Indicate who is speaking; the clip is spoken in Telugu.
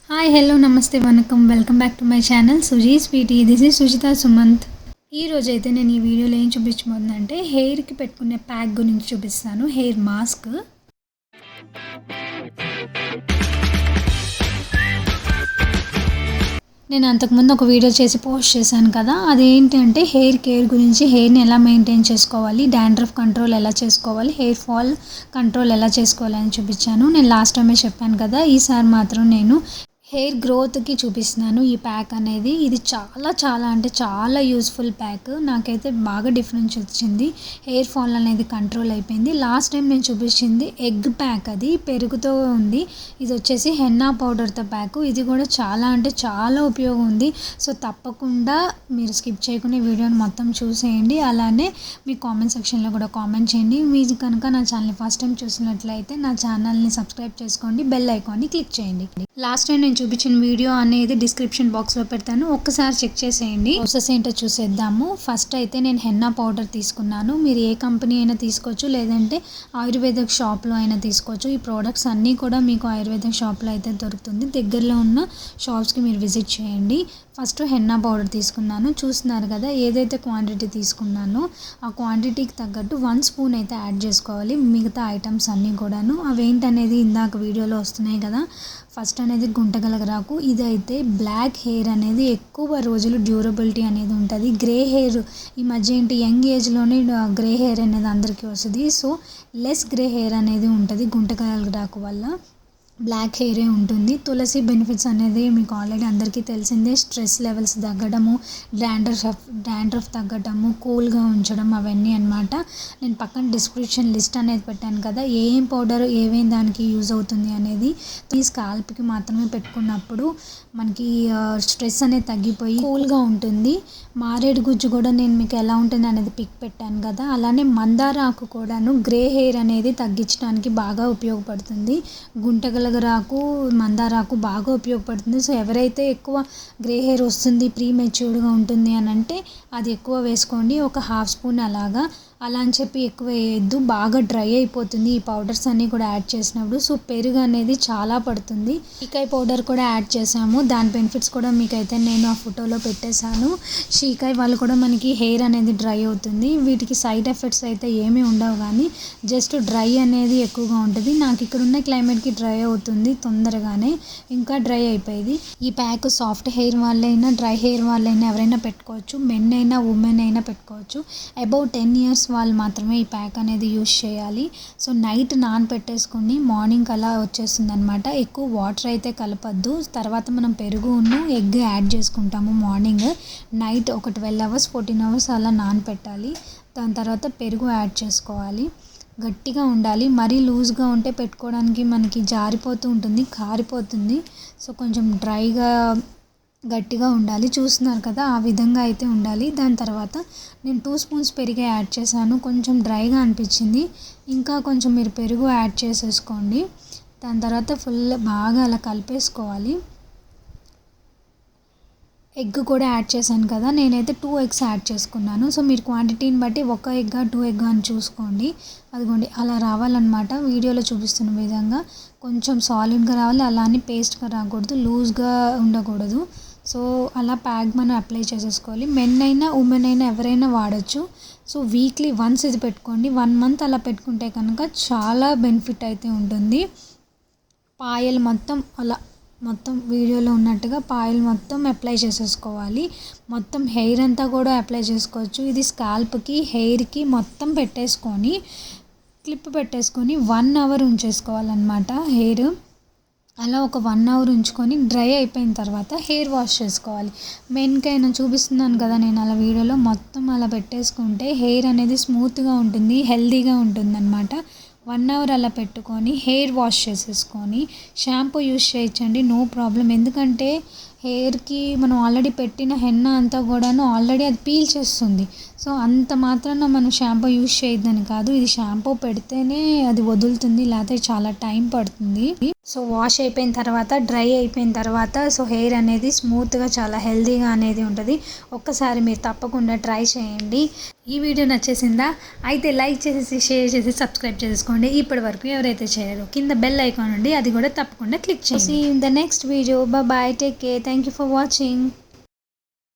Speaker 1: Hi hello namaste vanakkam welcome back to my channel Suji sweetie. This is Sujitha Sumanth. ఈ రోజు అయితే నేను ఈ వీడియోలో ఏం చూపించబోతుందంటే హెయిర్కి పెట్టుకునే ప్యాక్ గురించి చూపిస్తాను. Hair mask. నేను అంతకుముందు ఒక వీడియో చేసి పోస్ట్ చేశాను కదా, అదేంటంటే హెయిర్ కేర్ గురించి, హెయిర్ని ఎలా మెయింటైన్ చేసుకోవాలి, డాండ్రఫ్ కంట్రోల్ ఎలా చేసుకోవాలి, హెయిర్ ఫాల్ కంట్రోల్ ఎలా చేసుకోవాలి అని చూపించాను. నేను లాస్ట్ టైమే చెప్పాను కదా, ఈసారి మాత్రం నేను హెయిర్ గ్రోత్కి చూపిస్తున్నాను ఈ ప్యాక్ అనేది. ఇది చాలా యూస్ఫుల్ ప్యాక్. నాకైతే బాగా డిఫరెన్స్ వచ్చింది. హెయిర్ ఫాల్ అనేది కంట్రోల్ అయిపోయింది. లాస్ట్ టైం నేను చూపించింది ఎగ్ ప్యాక్, అది పెరుగుతో ఉంది. ఇది వచ్చేసి హెన్నా పౌడర్తో ప్యాక్. ఇది కూడా చాలా ఉపయోగం ఉంది. సో తప్పకుండా మీరు స్కిప్ చేయకుండా ఈ వీడియోని మొత్తం చూసేయండి. అలానే మీ కామెంట్ సెక్షన్లో కూడా కామెంట్ చేయండి. మీరు కనుక నా ఛానల్ని ఫస్ట్ టైం చూసినట్లయితే నా ఛానల్ని సబ్స్క్రైబ్ చేసుకోండి, బెల్ ఐకాన్ని క్లిక్ చేయండి. లాస్ట్ టైం నేను చూపించిన వీడియో అనేది డిస్క్రిప్షన్ బాక్స్లో పెడతాను, ఒక్కసారి చెక్ చేసేయండి. ప్రాసెస్ ఏంటో చూసేద్దాము. ఫస్ట్ అయితే నేను హెన్నా పౌడర్ తీసుకున్నాను. మీరు ఏ కంపెనీ అయినా తీసుకోవచ్చు, లేదంటే ఆయుర్వేదిక్ షాప్లో అయినా తీసుకోవచ్చు. ఈ ప్రోడక్ట్స్ అన్నీ కూడా మీకు ఆయుర్వేదిక్ షాప్లో అయితే దొరుకుతుంది. దగ్గరలో ఉన్న షాప్స్కి మీరు విజిట్ చేయండి. ఫస్ట్ హెన్నా పౌడర్ తీసుకున్నాను. చూస్తున్నారు కదా, ఏదైతే క్వాంటిటీ తీసుకున్నానో ఆ క్వాంటిటీకి తగ్గట్టు 1 స్పూన్ అయితే యాడ్ చేసుకోవాలి. మిగతా ఐటమ్స్ అన్నీ కూడాను అవేంటనేది ఇందాక వీడియోలో వస్తున్నాయి కదా. ఫస్ట్ అనేది గుంటగలగరాకు. ఇదైతే బ్లాక్ హెయిర్ అనేది ఎక్కువ రోజులు డ్యూరబిలిటీ అనేది ఉంటుంది. గ్రే హెయిర్ ఈ మధ్య ఏంటి యంగ్ ఏజ్లోనే గ్రే హెయిర్ అనేది అందరికీ వస్తుంది. సో లెస్ గ్రే హెయిర్ అనేది ఉంటుంది గుంటగలగరాకు వల్ల. బ్లాక్ హెయిరే ఉంటుంది. తులసి బెనిఫిట్స్ అనేది మీకు ఆల్రెడీ అందరికీ తెలిసిందే. స్ట్రెస్ లెవెల్స్ తగ్గడము, డాండ్రఫ్ తగ్గడము, కూల్గా ఉంచడం, అవన్నీ అనమాట. నేను పక్కన డిస్క్రిప్షన్ లిస్ట్ అనేది పెట్టాను కదా, ఏం పౌడర్ ఏమేం దానికి యూజ్ అవుతుంది అనేది. ఈ స్కాల్ప్కి మాత్రమే పెట్టుకున్నప్పుడు మనకి స్ట్రెస్ అనేది తగ్గిపోయి కూల్గా ఉంటుంది. మారేడు గుజ్జు కూడా నేను మీకు ఎలా ఉంటుంది అనేది పిక్ పెట్టాను కదా. అలానే మందార ఆకు కూడాను గ్రే హెయిర్ అనేది తగ్గించడానికి బాగా ఉపయోగపడుతుంది. గుంటగలగరాకు, మందారాకు బాగా ఉపయోగపడుతుంది. సో ఎవరైతే ఎక్కువ గ్రే హెయిర్ వస్తుంది, ప్రీ మెచ్యూర్డ్గా ఉంటుంది అని అంటే అది ఎక్కువ వేసుకోండి. ఒక 1/2 స్పూన్ అలా అని చెప్పి ఎక్కువ వేయద్దు, బాగా డ్రై అయిపోతుంది ఈ పౌడర్స్ అన్నీ కూడా యాడ్ చేసినప్పుడు. సో పెరుగు అనేది చాలా పడుతుంది. షీకాయ్ పౌడర్ కూడా యాడ్ చేసాము. దాని బెనిఫిట్స్ కూడా మీకైతే నేను ఆ ఫోటోలో పెట్టేశాను. షీకాయ్ వల్ల కూడా మనకి హెయిర్ అనేది డ్రై అవుతుంది. వీటికి సైడ్ ఎఫెక్ట్స్ అయితే ఏమీ ఉండవు, కానీ జస్ట్ డ్రై అనేది ఎక్కువగా ఉంటుంది. నాకు ఇక్కడ ఉన్న క్లైమేట్కి డ్రై అవుతుంది తొందరగానే, ఇంకా డ్రై అయిపోయింది. ఈ ప్యాక్ సాఫ్ట్ హెయిర్ వాళ్ళైనా, డ్రై హెయిర్ వాళ్ళైనా ఎవరైనా పెట్టుకోవచ్చు. మెన్ అయినా ఉమెన్ అయినా పెట్టుకోవచ్చు. అబౌవ్ 10 ఇయర్స్ వాళ్ళు మాత్రమే ఈ ప్యాక్ అనేది యూజ్ చేయాలి. సో నైట్ నానబెట్టేసుకుని మార్నింగ్ అలా వచ్చేస్తుంది అనమాట. ఎక్కువ వాటర్ అయితే కలపద్దు. తర్వాత మనం పెరుగును ఎగ్ యాడ్ చేసుకుంటాము మార్నింగ్. నైట్ ఒక 12 అవర్స్ 14 అవర్స్ అలా నానపెట్టాలి. దాని తర్వాత పెరుగు యాడ్ చేసుకోవాలి. గట్టిగా ఉండాలి. మరీ లూజ్గా ఉంటే పెట్టుకోవడానికి మనకి జారిపోతూ ఉంటుంది, కారిపోతుంది. సో కొంచెం డ్రైగా గట్టిగా ఉండాలి. చూస్తున్నారు కదా, ఆ విధంగా అయితే ఉండాలి. దాని తర్వాత నేను 2 స్పూన్స్ పెరుగు యాడ్ చేశాను. కొంచెం డ్రైగా అనిపించింది, ఇంకా కొంచెం మీరు పెరుగు యాడ్ చేసేసుకోండి. దాని తర్వాత ఫుల్ బాగా అలా కలిపేసుకోవాలి. ఎగ్ కూడా యాడ్ చేశాను కదా, నేనైతే 2 ఎగ్స్ యాడ్ చేసుకున్నాను. సో మీరు క్వాంటిటీని బట్టి 1 ఎగ్ 2 ఎగ్ అని చూసుకోండి. అదిగోండి అలా రావాలన్నమాట. వీడియోలో చూపిస్తున్న విధంగా కొంచెం సాలిడ్గా రావాలి, అలా అని పేస్ట్గా రాకూడదు, లూజ్గా ఉండకూడదు. సో అలా ప్యాక్ మనం అప్లై చేసేసుకోవాలి. మెన్ అయినా ఉమెన్ అయినా ఎవరైనా వాడచ్చు. సో వీక్లీ వన్స్ ఇది పెట్టుకోండి. 1 మంత్ అలా పెట్టుకుంటే కనుక చాలా బెనిఫిట్ అయితే ఉంటుంది. పాయలు మొత్తం వీడియోలో ఉన్నట్టుగా పాయలు మొత్తం అప్లై చేసేసుకోవాలి. మొత్తం హెయిర్ అంతా కూడా అప్లై చేసుకోవచ్చు. ఇది స్కాల్ప్కి, హెయిర్కి మొత్తం పెట్టేసుకొని క్లిప్ పెట్టేసుకొని 1 అవర్ ఉంచేసుకోవాలన్నమాట హెయిర్. అలా ఒక 1 అవర్ ఉంచుకొని డ్రై అయిపోయిన తర్వాత హెయిర్ వాష్ చేసుకోవాలి. మెన్కైనా చూపిస్తున్నాను కదా నేను అలా వీడియోలో మొత్తం అలా పెట్టేసుకుంటే హెయిర్ అనేది స్మూత్గా ఉంటుంది, హెల్తీగా ఉంటుంది అన్నమాట. 1 అవర్ అలా పెట్టుకొని హెయిర్ వాష్ చేసేసుకొని షాంపూ యూస్ చేయొచ్చండి, నో ప్రాబ్లం. ఎందుకంటే హెయిర్కి మనం ఆల్రెడీ పెట్టిన హెన్నా అంతా కూడాను ఆల్రెడీ అది పీల్ చేస్తుంది. సో అంత మాత్రాన మనం షాంపూ యూజ్ చేయొద్దని కాదు, ఇది షాంపూ పెడితేనే అది వదులుతుంది, లేకపోతే చాలా టైం పడుతుంది. సో వాష్ అయిపోయిన తర్వాత, డ్రై అయిపోయిన తర్వాత సో హెయిర్ అనేది స్మూత్గా చాలా హెల్తీగా అనేది ఉంటుంది. ఒక్కసారి మీరు తప్పకుండా ట్రై చేయండి. ఈ వీడియో నచ్చేసిందా? అయితే లైక్ చేసేసి, షేర్ చేసి, సబ్స్క్రైబ్ చేసుకోండి. ఇప్పటి వరకు ఎవరైతే చేయరో కింద బెల్ ఐకాన్ ఉంది, అది కూడా తప్పకుండా క్లిక్ చేయండి. See in the next video. Bye, take care, thank you for watching.